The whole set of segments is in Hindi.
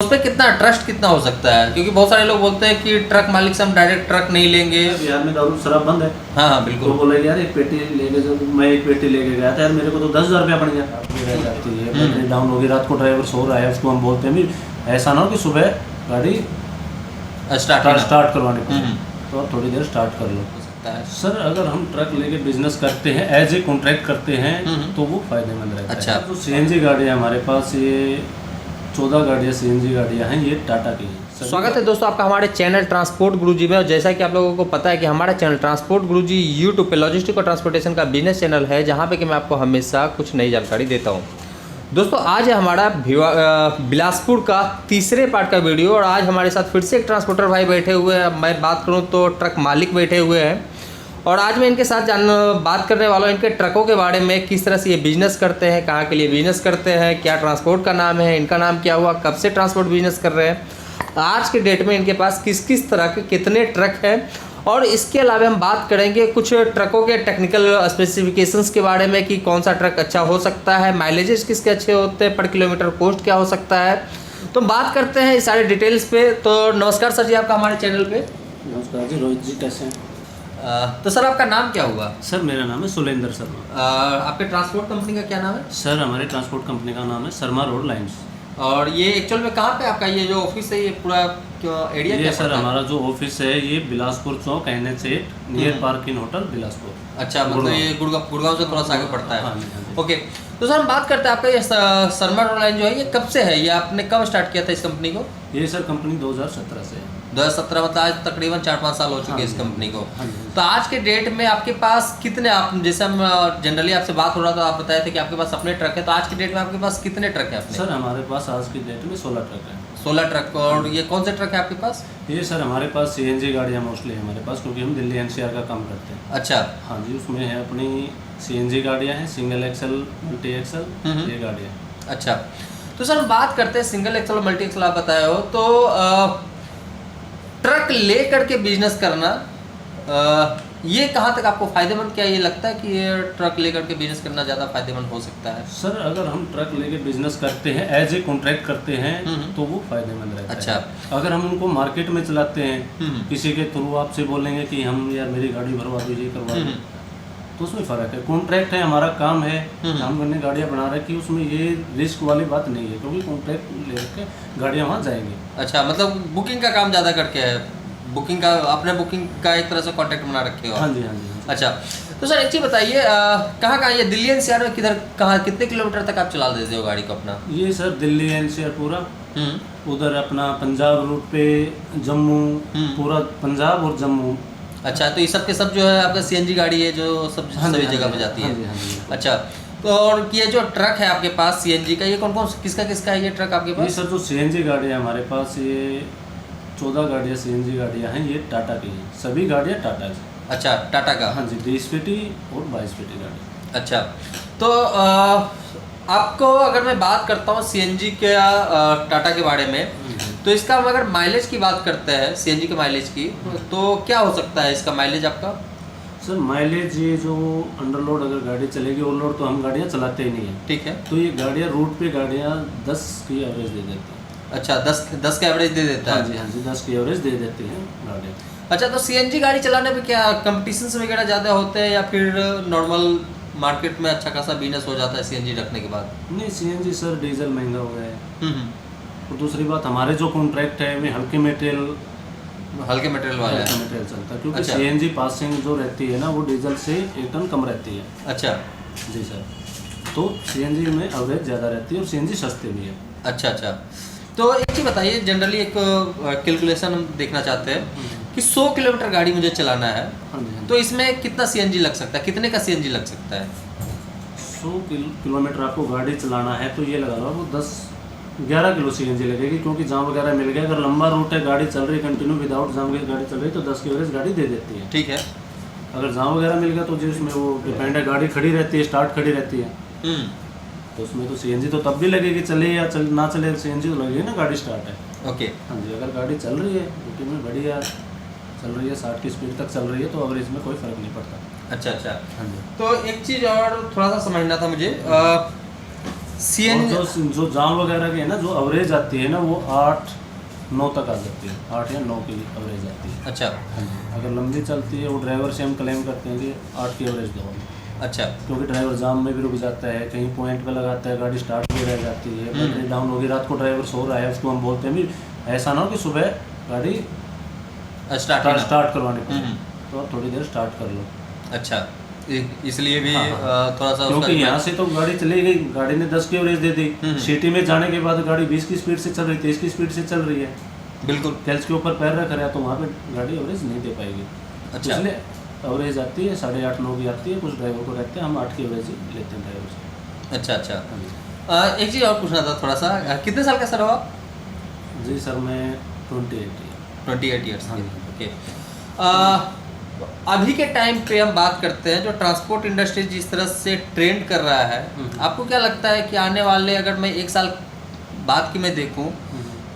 उस पे कितना ट्रस्ट कितना हो सकता है? क्योंकि बहुत सारे लोग बोलते हैं कि ट्रक मालिक से हम डायरेक्ट ट्रक नहीं लेंगे। बिहार में दारू शराब बंद है। हाँ हाँ तो बिल्कुल। बोला यार एक पेटी लेके जो मैं एक पेटी लेके गया था यार, मेरे को तो 10,000 रुपया पड़ गया। रह जाती है, बैटरी डाउन होगी, रात को ड्राइवर सो रहा है, उसको हम बोलते हैं भी ऐसा ना हो कि सुबह गाड़ी स्टार्ट करवाने को तो आप थोड़ी देर स्टार्ट कर लो। सर अगर हम ट्रक लेके बिजनेस करते हैं, एज ए कॉन्ट्रैक्ट करते हैं तो वो फायदेमंद रहता है। अच्छा। तो सीएनजी गाड़ियाँ हमारे पास ये 14 गाड़ियाँ सीएनजी गाड़ियाँ हैं, ये टाटा की हैं। स्वागत है दोस्तों आपका हमारे चैनल ट्रांसपोर्ट गुरुजी में। और जैसा कि आप लोगों को पता है कि हमारा चैनल ट्रांसपोर्ट गुरुजी यूट्यूब पे लॉजिस्टिक और ट्रांसपोर्टेशन का बिजनेस चैनल है, जहां पे कि मैं आपको हमेशा कुछ नई जानकारी देता हूं। दोस्तों आज है हमारा बिलासपुर का तीसरे पार्ट का वीडियो, और आज हमारे साथ फिर से एक ट्रांसपोर्टर भाई बैठे हुए हैं। मैं बात करूँ तो ट्रक मालिक बैठे हुए हैं, और आज मैं इनके साथ बात करने वाला हूँ इनके ट्रकों के बारे में, किस तरह से ये बिज़नेस करते हैं, कहाँ के लिए बिज़नेस करते हैं, क्या ट्रांसपोर्ट का नाम है, इनका नाम क्या हुआ, कब से ट्रांसपोर्ट बिजनेस कर रहे हैं, आज के डेट में इनके पास किस किस तरह के कितने ट्रक हैं। और इसके अलावा हम बात करेंगे कुछ ट्रकों के टेक्निकल स्पेसिफिकेशंस के बारे में कि कौन सा ट्रक अच्छा हो सकता है, माइलेजेस किसके अच्छे होते हैं, पर किलोमीटर कॉस्ट क्या हो सकता है। तो बात करते हैं इस सारे डिटेल्स पे। तो नमस्कार सर जी, आपका हमारे चैनल पे। नमस्कार जी, रोहित जी कैसे हैं? तो सर आपका नाम क्या हुआ? सर मेरा नाम है सुलेंद्र शर्मा। आपके ट्रांसपोर्ट कंपनी का क्या नाम है? सर हमारे ट्रांसपोर्ट कंपनी का नाम है शर्मा रोड लाइन्स। और ये एक्चुअल में कहाँ पे आपका ये जो ऑफिस है, ये पूरा एरिया ये क्या सर पड़ता है? हमारा जो ऑफिस है ये बिलासपुर चौक NH8 near parking hotel Bilaspur. अच्छा, मतलब ये गुड़गांव से थोड़ा सा आगे पड़ता है। हाँ जी, हाँ जी। ओके, तो सर हम बात करते हैं आपका ये शर्मा रोड लाइन जो है, ये कब से है, ये आपने कब स्टार्ट किया था इस कंपनी को? ये सर कंपनी 2017 से है। 2017 मतलब आज तकरीबन 4-5 साल हो चुके हैं इस हाँ जी, कंपनी को। हाँ जी। तो आज के डेट में आपके पास कितने, आप जैसे हम जनरली आपसे बात हो रहा था, आप बताए थे कि आपके पास अपने ट्रक है, तो आज के डेट में आपके पास कितने ट्रक है अपने? सर हमारे पास आज की डेट में 16 ट्रक है। 16 ट्रक। और ये कौन से ट्रक है आपके पास? ये सर हमारे पास CNG गाड़ियाँ मोस्टली है हमारे पास, क्योंकि हम दिल्ली NCR का काम करते हैं। अच्छा। हाँ जी, उसमें है अपनी CNG गाड़ियाँ हैं, सिंगल एक्सल, मल्टी एक्सल, ये गाड़ियाँ। अच्छा, तो सर हम बात करते हैं सिंगल एक्सल और मल्टी एक्सल, आप बताए हो तो ट्रक ले करके बिजनेस करना, ये कहाँ तक आपको फायदेमंद, क्या ये लगता है कि ये ट्रक ले करके बिजनेस करना ज़्यादा फायदेमंद हो सकता है? सर अगर हम ट्रक लेके बिजनेस करते हैं, एज ए कॉन्ट्रैक्ट करते हैं तो वो फायदेमंद रहता है। अच्छा। अगर हम उनको मार्केट में चलाते हैं, किसी के थ्रू आपसे बोलेंगे कि हम यार मेरी गाड़ी भरवा दो, ये करवा दो, तो उसमें फ़र्क है। कॉन्ट्रैक्ट है, हमारा काम है, हमने गाड़ियाँ बना रखी, उसमें ये रिस्क वाली बात नहीं है, क्योंकि कॉन्ट्रैक्ट ले के गाड़ियाँ वहाँ जाएंगी। अच्छा, मतलब बुकिंग का काम ज़्यादा करके है, बुकिंग का आपने बुकिंग का एक तरह से कॉन्टैक्ट बना रखे हो? हाँ जी, हाँ जी, हाँ जी। अच्छा, तो सर एक चीज़ बताइए, कहाँ ये दिल्ली NCR में किधर कहाँ कितने किलोमीटर तक आप चला देते हो गाड़ी को अपना? ये सर दिल्ली NCR पूरा, उधर अपना पंजाब रूट पे जम्मू, पूरा पंजाब और जम्मू। अच्छा, तो ये सब के सब जो है आपका CNG गाड़ी है जो सब सभी जगह पे जाती है? अच्छा, तो और ये जो ट्रक है आपके पास CNG का, ये कौन कौन किसका किसका है ये ट्रक आपके पास? ये सर जो CNG गाड़ी है हमारे पास, ये 14 गाड़ियाँ CNG गाड़ियाँ हैं, ये टाटा की हैं, सभी गाड़ियाँ टाटा की। अच्छा, टाटा का? हाँ जी, 20 पेटी और 22 पेटी गाड़ी। अच्छा, तो आपको अगर मैं बात करता हूँ CNG के टाटा के बारे में, तो इसका अगर माइलेज की बात करते हैं CNG के माइलेज की, तो क्या हो सकता है इसका माइलेज आपका? सर माइलेज ये जो अंडरलोड अगर गाड़ी चलेगी, ओवरलोड तो हम गाड़ियाँ चलाते ही नहीं हैं। ठीक है। तो ये गाड़ियाँ रूट पे गाड़ियाँ 10 की एवरेज दे देती हैं। अच्छा, 10 का एवरेज दे देता है? हाँ जी, हाँ जी, 10 की एवरेज दे देती हैं गाड़ियाँ। अच्छा, तो CNG गाड़ी चलाने में क्या कंपटीशंस वगैरह ज़्यादा होते हैं, या फिर नॉर्मल मार्केट में अच्छा खासा बिजनेस हो जाता है CNG रखने के बाद? नहीं, CNG सर डीजल महंगा हो गया है, और दूसरी बात हमारे जो कॉन्ट्रैक्ट है वे हल्के मटेरियल हल्के मटेरियल वाला है? मटेरियल चलता है, क्योंकि अच्छा। CNG पासिंग जो रहती है ना, वो डीजल से 1 टन कम रहती है। अच्छा जी सर, तो CNG में एवरेज ज़्यादा रहती है और CNG सस्ते भी है। अच्छा अच्छा, तो एक चीज़ बताइए, जनरली एक कैलकुलेशन हम देखना चाहते हैं कि 100 किलोमीटर गाड़ी मुझे चलाना है, हाँ जी, हाँ जी। तो इसमें कितना CNG लग सकता है, कितने का CNG लग सकता है? 100 किलोमीटर आपको गाड़ी चलाना है तो ये लगा लो वो 10-11 किलो CNG लगेगी, क्योंकि जाम वगैरह मिल गया। अगर लंबा रूट है, गाड़ी चल रही कंटिन्यू विदाउट जाम की गाड़ी चल रही, तो 10 की एवरेज गाड़ी दे देती है। ठीक है। अगर जाम वगैरह मिल गया तो जिसमें वो डिपेंड है, गाड़ी खड़ी रहती है, स्टार्ट खड़ी रहती है, तो उसमें तो CNG तो तब भी लगेगी, चले या ना चले CNG तो लगेगी ना, गाड़ी स्टार्ट है। ओके। हाँ जी, अगर गाड़ी चल रही है रूटीन में बढ़िया चल रही है, 60 की स्पीड तक चल रही है, तो एवरेज में कोई फ़र्क नहीं पड़ता। अच्छा अच्छा, हाँ जी। तो एक चीज़ और थोड़ा सा समझना था मुझे, CNG जो जाम वगैरह की है ना, जो एवरेज आती है ना, वो 8-9 तक आ जाती है, 8 या 9 की एवरेज आती है। अच्छा अगर लंबी चलती है, वो ड्राइवर से हम क्लेम करते हैं कि 8 की एवरेज दो, अच्छा क्योंकि ड्राइवर जाम में भी रुक जाता है, कहीं पॉइंट पे लगाता है, गाड़ी स्टार्ट भी रह जाती है, बैटरी डाउन होगी, रात को ड्राइवर सो रहा है, उसको हम बोलते हैं भी ऐसा ना हो कि सुबह गाड़ी स्टार्ट करवानी पड़े, तो आप थोड़ी देर स्टार्ट कर लो। अच्छा, इसलिए भी हाँ। थोड़ा सा क्योंकि यहाँ से तो गाड़ी चली गई, गाड़ी ने 10 की एवरेज दे दी, सिटी में जाने के बाद गाड़ी 20 की स्पीड से चल रही, 23 की स्पीड से चल रही है, बिल्कुल क्लच के ऊपर पैर रख रहा है, तो वहाँ पे गाड़ी एवरेज नहीं दे पाएगी। अच्छा। इसलिए एवरेज आती है 8.5-9 की आती है, कुछ ड्राइवर को रहते हैं, हम 8 की एवरेज ही लेते हैं ड्राइवर से। अच्छा अच्छा। एक चीज़ और पूछना था थोड़ा सा, कितने साल का सर हो आप? जी सर, मैं 28 ईयर्स ओके। अभी के टाइम पे हम बात करते हैं, जो ट्रांसपोर्ट इंडस्ट्री जिस तरह से ट्रेंड कर रहा है, आपको क्या लगता है कि आने वाले, अगर मैं 1 साल बाद की मैं देखूं,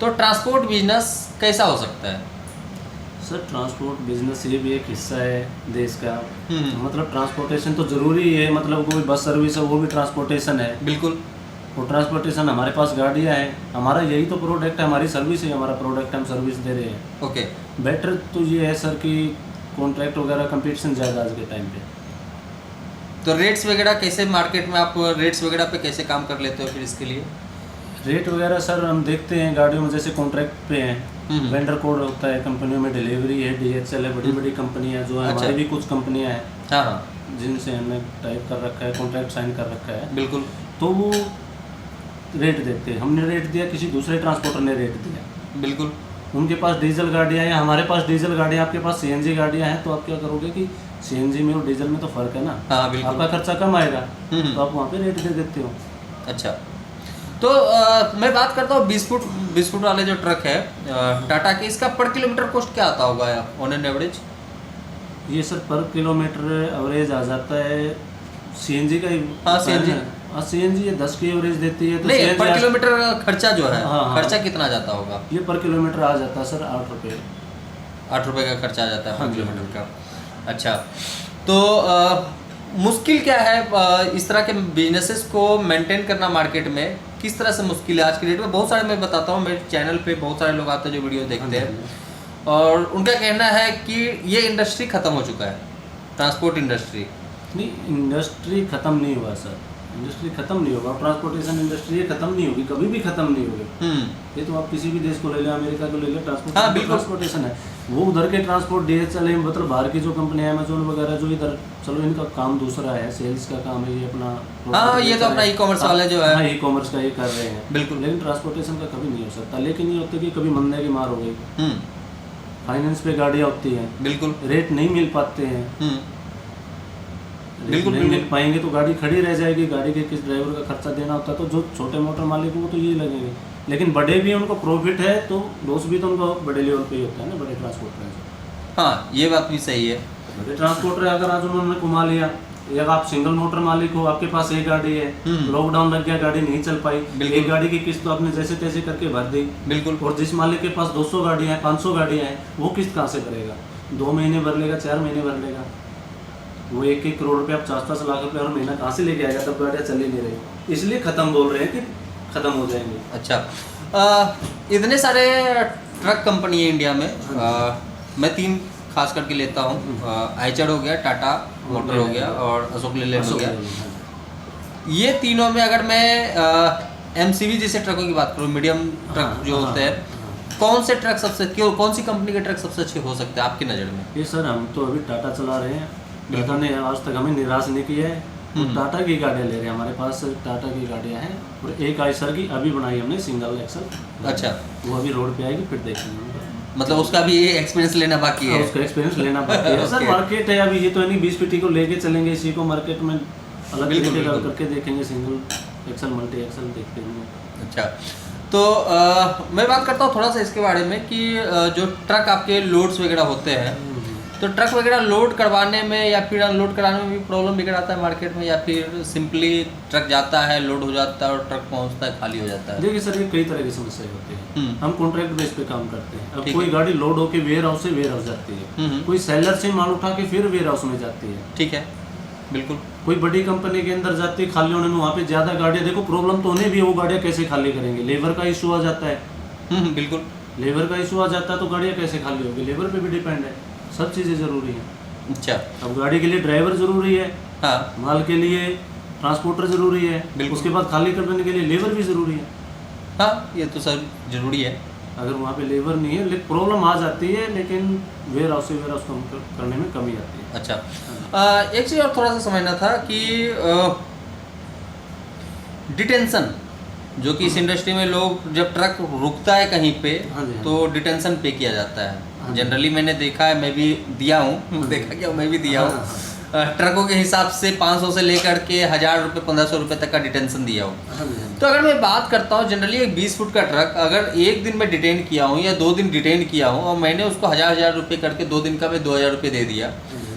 तो ट्रांसपोर्ट बिजनेस कैसा हो सकता है? सर, ट्रांसपोर्ट बिजनेस ये भी एक हिस्सा है देश का, मतलब ट्रांसपोर्टेशन तो ज़रूरी है, मतलब कोई बस सर्विस है वो भी ट्रांसपोर्टेशन है। बिल्कुल। वो ट्रांसपोर्टेशन, हमारे पास गाड़ियाँ हैं, हमारा यही तो प्रोडक्ट है, हमारी सर्विस है, हमारा प्रोडक्ट हम सर्विस दे रहे हैं। ओके। बेटर तो ये है सर कि कॉन्ट्रैक्ट वगैरह कंपटीशन ज़्यादा आज के टाइम पे। तो रेट्स वगैरह कैसे मार्केट में, आप रेट्स वगैरह पे कैसे काम कर लेते हो फिर इसके लिए? रेट वगैरह सर हम देखते हैं गाड़ियों में, जैसे कॉन्ट्रैक्ट पे हैं, वेंडर कोड होता है, कंपनियों में डिलीवरी है, DHL है, बड़ी बड़ी कंपनियां जो है, हमारी भी कुछ कंपनियां हैं, हाँ हाँ, जिनसे हमने टाइप कर रखा है, कॉन्ट्रैक्ट साइन कर रखा है। बिल्कुल। तो वो रेट देते हैं, हमने रेट दिया, किसी दूसरे ट्रांसपोर्टर ने रेट दिया, बिल्कुल। उनके पास डीजल गाड़ियाँ हैं, हमारे पास डीजल गाड़ियाँ, आपके पास CNG गाड़ियाँ हैं, तो आप क्या करोगे कि CNG में और डीजल में तो फ़र्क है ना, हाँ बिल्कुल, आपका खर्चा कम आएगा, तो आप वहाँ पे रेट दे देते हो। अच्छा, तो मैं बात करता हूँ 20 फुट वाले जो ट्रक है टाटा के, इसका पर किलोमीटर कॉस्ट क्या आता होगा ऑन एन एवरेज? ये सर पर किलोमीटर एवरेज आ जाता है CNG का ही। हाँ, CNG। हाँ, CNG ये 10 की एवरेज देती है, तो नहीं, CNG पर किलोमीटर खर्चा जो है, हाँ, खर्चा कितना जाता होगा? ये पर किलोमीटर आ जाता है सर 8 रुपये। 8 रुपये का खर्चा आ जाता है पर किलोमीटर का। अच्छा, तो मुश्किल क्या है इस तरह के बिजनेसेस को मेंटेन करना मार्केट में? किस तरह से मुश्किल है आज की डेट में? बहुत सारे, मैं बताता हूँ, मेरे चैनल पे बहुत सारे लोग आते हैं जो वीडियो देखते हैं, और उनका कहना है कि ये इंडस्ट्री ख़त्म हो चुका है, ट्रांसपोर्ट इंडस्ट्री। नहीं, इंडस्ट्री ख़त्म नहीं हुआ सर, इंडस्ट्री ख़त्म नहीं होगा, ट्रांसपोर्टेशन इंडस्ट्री ये ख़त्म नहीं होगी, कभी भी ख़त्म नहीं होगी। ये तो आप किसी भी देश को ले लें, अमेरिका को ले लें, ट्रांसपोर्टेशन है, वो उधर के ट्रांसपोर्ट DHL है, मतलब बाहर की जो कंपनी है, अमेजोन वगैरह, जो इधर, चलो इनका काम दूसरा है, सेल्स का काम है, ये अपना, हाँ, ये तो अपना ई-कॉमर्स वाले जो है, ई-कॉमर्स का ये कर रहे हैं, बिल्कुल। लेकिन ट्रांसपोर्टेशन का कभी नहीं हो सकता। लेकिन ये होता है कि कभी मंदे की मार हो गई, फाइनेंस पे गाड़ियाँ होती हैं, बिल्कुल, रेट नहीं मिल पाते हैं, बिल्कुल नहीं मिल पाएंगे तो गाड़ी खड़ी रह जाएगी, गाड़ी के किस ड्राइवर का खर्चा देना होता है, तो जो छोटे मोटर मालिक वो तो यही लगेंगे, लेकिन बड़े भी उनको प्रॉफिट है, तो लॉस भी तो उनको बड़े लेवल पे ही होता है ना, बड़े ट्रांसपोर्टर हैं। हाँ, ये बात भी सही है। बड़े ट्रांसपोर्टर अगर आज उन्होंने कमा लिया, या आप सिंगल मोटर मालिक हो, आपके पास एक गाड़ी है, लॉकडाउन लग गया, गाड़ी नहीं चल पाई, एक गाड़ी की किस्त तो आपने जैसे तैसे करके भर दी, बिल्कुल, और जिस मालिक के पास 200 गाड़ियाँ हैं, 500 गाड़ियाँ हैं, वो किस्त कहाँ से भरेगा? 2 महीने भर लेगा, 4 महीने भर लेगा, वो 1-1 करोड़ रुपये, आप 50-50 लाख रुपये हर महीना कहाँ से लेके आएगा? तब गाड़ियाँ चल ही नहीं रही, इसलिए ख़त्म बोल रहे हैं कि ख़त्म हो जाएंगे। अच्छा, इतने सारे ट्रक कंपनी है इंडिया में, मैं 3 खास करके लेता हूँ, आइचर हो गया, टाटा मोटर हो गया, और अशोक लेलैंड हो गया। ये तीनों में अगर मैं MCV जैसे ट्रकों की बात करूँ, मीडियम ट्रक जो होते हैं, कौन से ट्रक सबसे, कौन सी कंपनी के ट्रक सबसे अच्छे हो सकते हैं आपकी नज़र में? ये सर, हम तो अभी टाटा चला रहे हैं, टाटा ने आज तक हमें निराश नहीं किया है, टाटा की गाड़ियाँ ले रहे हैं, हमारे पास टाटा की गाड़ियाँ हैं, और एक आइसर की अभी बनाई हमने सिंगल एक्सल। अच्छा, वो अभी रोड पे आएगी, फिर देखेंगे, मतलब उसका भी एक्सपीरियंस लेना बाकी है। उसका एक्सपीरियंस लेना बाकी है सर। मार्केट है अभी, ये तो नहीं 20-50 को लेके चलेंगे, इसी को मार्केट में अलग तरीके का करके देखेंगे, सिंगल एक्सल, मल्टी एक्सल देखते हैं। अच्छा, तो मैं बात करता हूँ थोड़ा सा इसके बारे में कि जो ट्रक आपके लोड्स वगैरह होते हैं, तो ट्रक वगैरह लोड करवाने में या फिर अनलोड कराने में भी प्रॉब्लम बिगड़ आता है मार्केट में, या फिर सिंपली ट्रक जाता है, लोड हो जाता है और ट्रक पहुंचता है, खाली हो जाता है? देखिए सर, ये कई तरह की समस्याएं होती हैं, हम कॉन्ट्रैक्ट बेस पे काम करते हैं। अब कोई गाड़ी लोड होकर वेयर हाउस से वेयर हाउस जाती है, कोई सेलर से माल उठा के फिर वेयर हाउस में जाती है, ठीक है, बिल्कुल। कोई बड़ी कंपनी के अंदर जाती है खाली होने में, वहाँ पे ज़्यादा गाड़ियाँ, देखो प्रॉब्लम तो उन्हें भी है, वो गाड़ियाँ कैसे खाली करेंगे, लेबर का इशू आ जाता है। बिल्कुल। लेबर का इशू आ जाता है तो गाड़ियाँ कैसे खाली होगी, लेबर पे भी डिपेंड है, सब चीज़ें ज़रूरी हैं। अच्छा। अब गाड़ी के लिए ड्राइवर ज़रूरी है, हाँ माल के लिए ट्रांसपोर्टर ज़रूरी है, बिल्कुल। उसके बाद खाली करने के लिए लेबर भी ज़रूरी है। हाँ, ये तो सर जरूरी है। अगर वहाँ पे लेबर नहीं है, प्रॉब्लम आ जाती है, लेकिन वेयर हाउस से वेयर हाउस करने में कमी आती है। अच्छा, एक चीज़ और थोड़ा सा समझना था कि डिटेंशन, जो कि इस इंडस्ट्री में लोग जब ट्रक रुकता है कहीं पे हाँ जी, हाँ तो डिटेंशन पे किया जाता है। हाँ जी। जनरली मैंने देखा है, मैं भी दिया हूँ, देखा क्या, मैं भी दिया हाँ, हूँ। हाँ, ट्रकों के हिसाब से 500 से लेकर के 1000 रुपये 1500 रुपये तक का डिटेंशन दिया हूँ। हाँ जी, हाँ जी। तो अगर मैं बात करता हूँ जनरली एक 20 फुट का ट्रक अगर एक दिन में डिटेन किया हूँ या 2 दिन डिटेन किया हूँ और मैंने उसको 1000 रुपये करके 2 दिन का मैं 2000 रुपये दे दिया,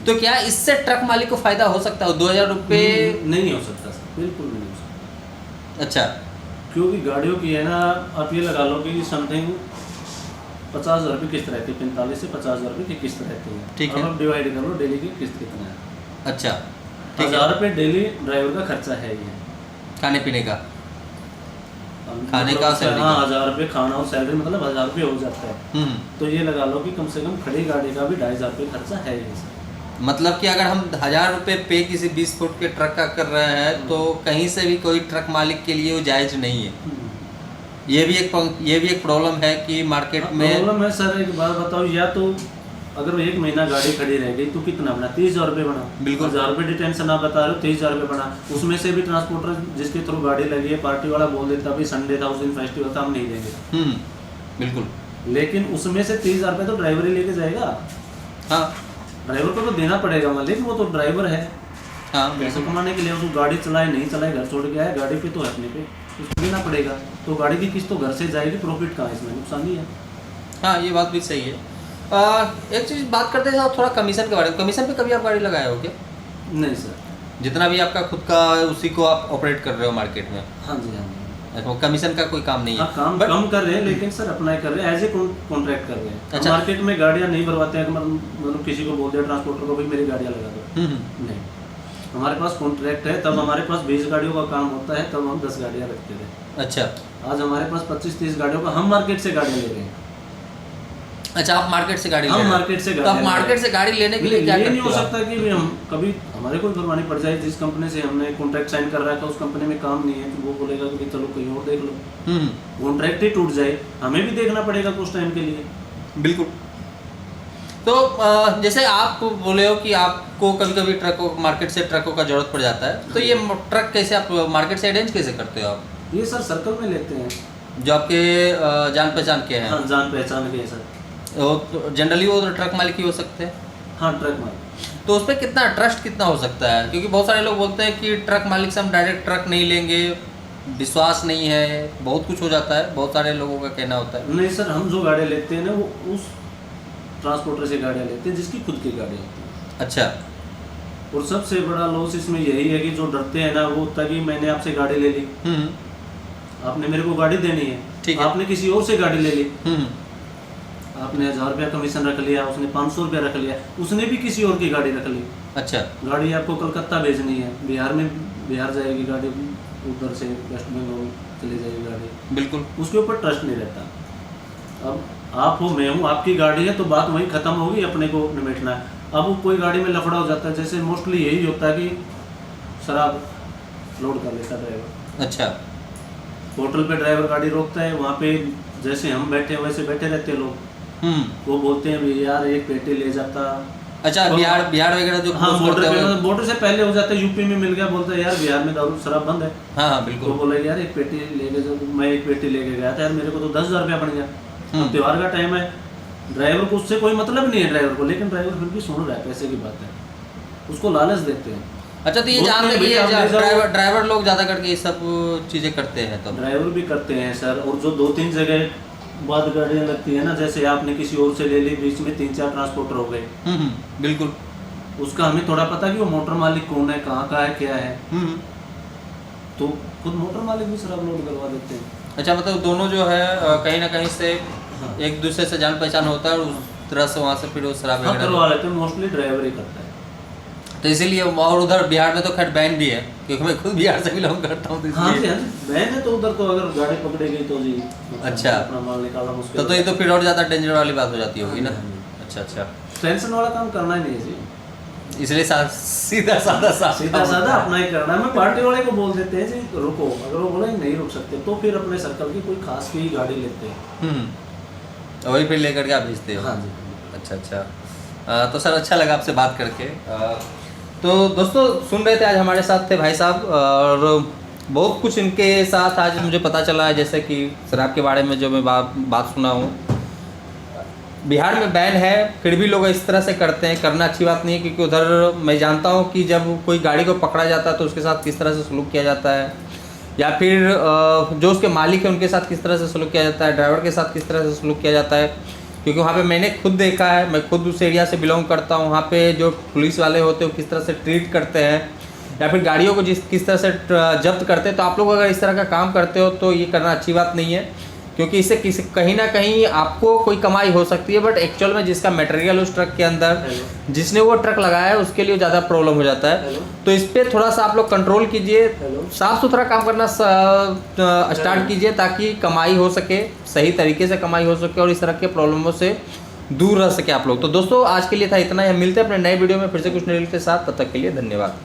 तो क्या इससे ट्रक मालिक को फायदा हो सकता है? 2000 रुपये नहीं हो सकता सर, बिल्कुल भी नहीं हो सकता। अच्छा, क्योंकि गाड़ियों की है ना, आप ये लगा लो कि समथिंग 50,000 रुपये किस्त रहती है, 45 से 50,000 रुपये की किस्त रहती है। ठीक है। अब आप डिवाइड कर लो डेली की किस्त कितना है। अच्छा, ठीक है। 1000 रुपये डेली ड्राइवर का खर्चा है ये, खाने पीने का, खाने का, सैलरी हाँ, का। 1000 रुपये खाना और सैलरी, मतलब 1000 रुपये हो जाता है। तो ये लगा लो कि कम से कम खड़ी गाड़ी का भी 2500 रुपये खर्चा है ये सर। मतलब कि अगर हम 1000 रुपये पे किसी 20 फुट के ट्रक का कर रहे हैं तो कहीं से भी कोई ट्रक मालिक के लिए वो जायज़ नहीं है। ये भी एक प्रॉब्लम है कि मार्केट में प्रॉब्लम है सर। एक बात बताओ, या तो अगर 1 महीना गाड़ी खड़ी रह गई तो कितना बना, 30,000 रुपये बना। बिल्कुल। 1000 रुपये डिटेंशन आप बता रहे हो, 30,000 रुपये बना। उसमें से भी ट्रांसपोर्टर जिसके थ्रू गाड़ी लगी है, पार्टी वाला बोल देता भाई संडे था, उस दिन फेस्टिवल था, हम नहीं देंगे। बिल्कुल। लेकिन उसमें से 30,000 रुपये तो ड्राइवर ही लेके जाएगा। हाँ ड्राइवर को तो देना पड़ेगा, मालिक वो तो ड्राइवर है, हाँ पैसे बिल्कुल। कमाने के लिए। उसको गाड़ी चलाए नहीं चलाए, घर छोड़ के आए, गाड़ी पे तो है अपने पे, उसको देना पड़ेगा। तो गाड़ी की किस्त तो घर से जाएगी, प्रॉफिट कहाँ है इसमें, नुकसान ही है। हाँ, ये बात भी सही है। एक चीज़ बात करते हैं थोड़ा कमीशन के बारे में। कमीशन पे कभी आप गाड़ी लगाए हो क्या? नहीं सर। जितना भी आपका खुद का है, उसी को आप ऑपरेट कर रहे हो मार्केट में? हाँ जी, हाँ जी। अच्छा, कमीशन का कोई काम नहीं है? हाँ, काम कम कर रहे हैं, लेकिन सर अप्लाई कर रहे हैं, एज ए कॉन्ट्रैक्ट कर रहे हैं। अच्छा। मार्केट में गाड़ियाँ नहीं भरवाते हैं, मतलब किसी को बोल दिया ट्रांसपोर्टर को भाई मेरी गाड़ियाँ लगा दो, नहीं। हमारे पास कॉन्ट्रैक्ट है, तब हमारे पास 20 गाड़ियों का काम होता है, तब हम 10 गाड़ियाँ रखते थे। अच्छा। आज हमारे पास 25-30 गाड़ियों का, हम मार्केट से गाड़ियाँ ले रहे हैं। अच्छा, आप मार्केट से गाड़ी ले हम रहे हैं? मार्केट से तो आप गाड़ी मार्केट से गाड़ी लेने के लिए क्या ये करते नहीं हो हो आप? सकता कि भी हम कभी हमारे कोई भरवानी पड़ जाए। जिस कंपनी से हमने कॉन्ट्रैक्ट साइन कर रखा है, उस कंपनी में काम नहीं है, तो वो बोलेगा कि चलो कहीं और देख लो। कॉन्ट्रैक्ट ही टूट जाए, हमें भी देखना पड़ेगा कुछ टाइम के लिए। बिल्कुल। तो जैसे आप बोले हो कि आपको कभी कभी ट्रकों मार्केट से ट्रकों का जरूरत पड़ जाता है, तो ये ट्रक कैसे आप मार्केट से अरेंज कैसे करते हो आप? ये सर सर्कल में लेते हैं, जो आपके जान पहचान के हैं? हाँ, जान पहचान के हैं सर। जनरली वो ट्रक मालिक ही हो सकते हैं? हाँ, ट्रक मालिक। तो उस पर कितना ट्रस्ट कितना हो सकता है? क्योंकि बहुत सारे लोग बोलते हैं कि ट्रक मालिक से हम डायरेक्ट ट्रक नहीं लेंगे, विश्वास नहीं है, बहुत कुछ हो जाता है, बहुत सारे लोगों का कहना होता है। नहीं सर, हम जो गाड़ियाँ लेते हैं ना, वो उस ट्रांसपोर्टर से गाड़ियाँ लेते हैं जिसकी खुद की गाड़ी होती है। अच्छा। और सबसे बड़ा लॉस इसमें यही है कि जो डरते हैं ना, वो होता है कि मैंने आपसे गाड़ी ले ली, आपने मेरे को गाड़ी देनी है, ठीक है। आपने किसी और से गाड़ी ले ली, आपने 1000 रुपया कमीशन रख लिया, उसने 500 रुपया रख लिया, उसने भी किसी और की गाड़ी रख ली। अच्छा। गाड़ी आपको कलकत्ता भेजनी है, बिहार जाएगी गाड़ी, उधर से वेस्ट बंगाल चली जाएगी गाड़ी, बिल्कुल। उसके ऊपर ट्रस्ट नहीं रहता। अब आप हो, मैं हूँ, आपकी गाड़ी है, तो बात वहीं खत्म होगी, अपने को निमेटना है। अब वो कोई गाड़ी में लफड़ा हो जाता है, जैसे मोस्टली यही होता है कि शराब लोड कर लेता ड्राइवर। अच्छा। होटल पे ड्राइवर गाड़ी रोकता है, वहाँ पे जैसे हम बैठे हैं वैसे बैठे रहते हैं लोग, वो बोलते हैं भी यार एक पेटी ले जाता। अच्छा, बिहार वगैरह जो हाँ, क्रॉस बॉर्डर से पहले हो जाता है, यूपी में मिल गया, बोलता है यार बिहार में दारू शराब बंद है। हाँ बिल्कुल। तो बोला यार एक पेटी लेके जाओ, मैं एक पेटी लेके गया था यार, मेरे को तो 10,000 रुपया पड़ गया। अब त्योहार का टाइम है, ड्राइवर को उससे कोई मतलब नहीं है ड्राइवर को, लेकिन ड्राइवर फिर भी सुन रहा है, पैसे की बात है, उसको लालच देते हैं। अच्छा, तो ये जानते कि ड्राइवर लोग ज़्यादा करके ये सब चीज़ें करते हैं? तो ड्राइवर भी करते हैं सर। और जो 2-3 जगह बाद गाड़ियाँ लगती है ना, जैसे आपने किसी और से ले ली, बीच में 3-4 ट्रांसपोर्टर हो गए, बिल्कुल, उसका हमें थोड़ा पता कि वो मोटर मालिक कौन है, कहाँ का है, क्या है, तो खुद मोटर मालिक भी शराब लोड करवा देते हैं। अच्छा, मतलब दोनों जो है कहीं ना कहीं से एक दूसरे से जान पहचान होता है और उस तरह से वहाँ से फिर वो शराब हाँ, वगैरह करवा लेते हैं, मोस्टली ड्राइवर ही करता है। तो इसीलिए, और उधर बिहार में तो खैर बैन भी है, क्योंकि मैं खुद बिहार से बिलोंग करता हूँ, तो हाँ जी इसलिए। हाँ जी, बैन है तो उधर तो अगर गाड़ी पकड़ी गई तो जी अच्छा। अपना माल निकालना मुश्किल तो ये तो फिर और ज़्यादा डेंजर वाली बात हो जाती होगी ना। हाँ जी। अच्छा अच्छा, टेंशन वाला काम करना ही नहीं है जी, इसलिए सीधा साधा साफ सीधा काम साधा होता है। अपना ही करना है। मैं पार्टी वाले को बोल देते हैं जी रुको, अगर वो बोले नहीं रुक सकते तो फिर अपने सर्कल की कोई खास की गाड़ी लेते हैं। तो वही फिर लेकर के आप भेजते हो। हाँ जी। अच्छा अच्छा। तो सर अच्छा लगा आपसे बात करके। तो दोस्तों सुन रहे थे, आज हमारे साथ थे भाई साहब, और बहुत कुछ इनके साथ आज मुझे पता चला है, जैसे कि शराब के बारे में जो मैं बात सुना हूँ। बिहार में बैन है, फिर भी लोग इस तरह से करते हैं, करना अच्छी बात नहीं है, क्योंकि उधर मैं जानता हूँ कि जब कोई गाड़ी को पकड़ा जाता है तो उसके साथ किस तरह से सलूक किया जाता है, या फिर जो उसके मालिक है उनके साथ किस तरह से सलूक किया जाता है, ड्राइवर के साथ किस तरह से सलूक किया जाता है। क्योंकि वहाँ पे मैंने खुद देखा है, मैं खुद उस एरिया से बिलोंग करता हूँ। वहाँ पे जो पुलिस वाले होते हैं वो किस तरह से ट्रीट करते हैं, या फिर गाड़ियों को किस तरह से जब्त करते हैं। तो आप लोग अगर इस तरह का काम करते हो तो ये करना अच्छी बात नहीं है, क्योंकि इससे कहीं ना कहीं आपको कोई कमाई हो सकती है, बट एक्चुअल में जिसका मटेरियल उस ट्रक के अंदर, जिसने वो ट्रक लगाया है, उसके लिए ज़्यादा प्रॉब्लम हो जाता है। तो इस पर थोड़ा सा आप लोग कंट्रोल कीजिए, साफ़ सुथरा काम करना स्टार्ट कीजिए, ताकि कमाई हो सके, सही तरीके से कमाई हो सके, और इस तरह के प्रॉब्लमों से दूर रह सके आप लोग। तो दोस्तों आज के लिए था इतना ही, हम मिलते हैं अपने नए वीडियो में फिर से कुछ नए के साथ, तब तक के लिए धन्यवाद।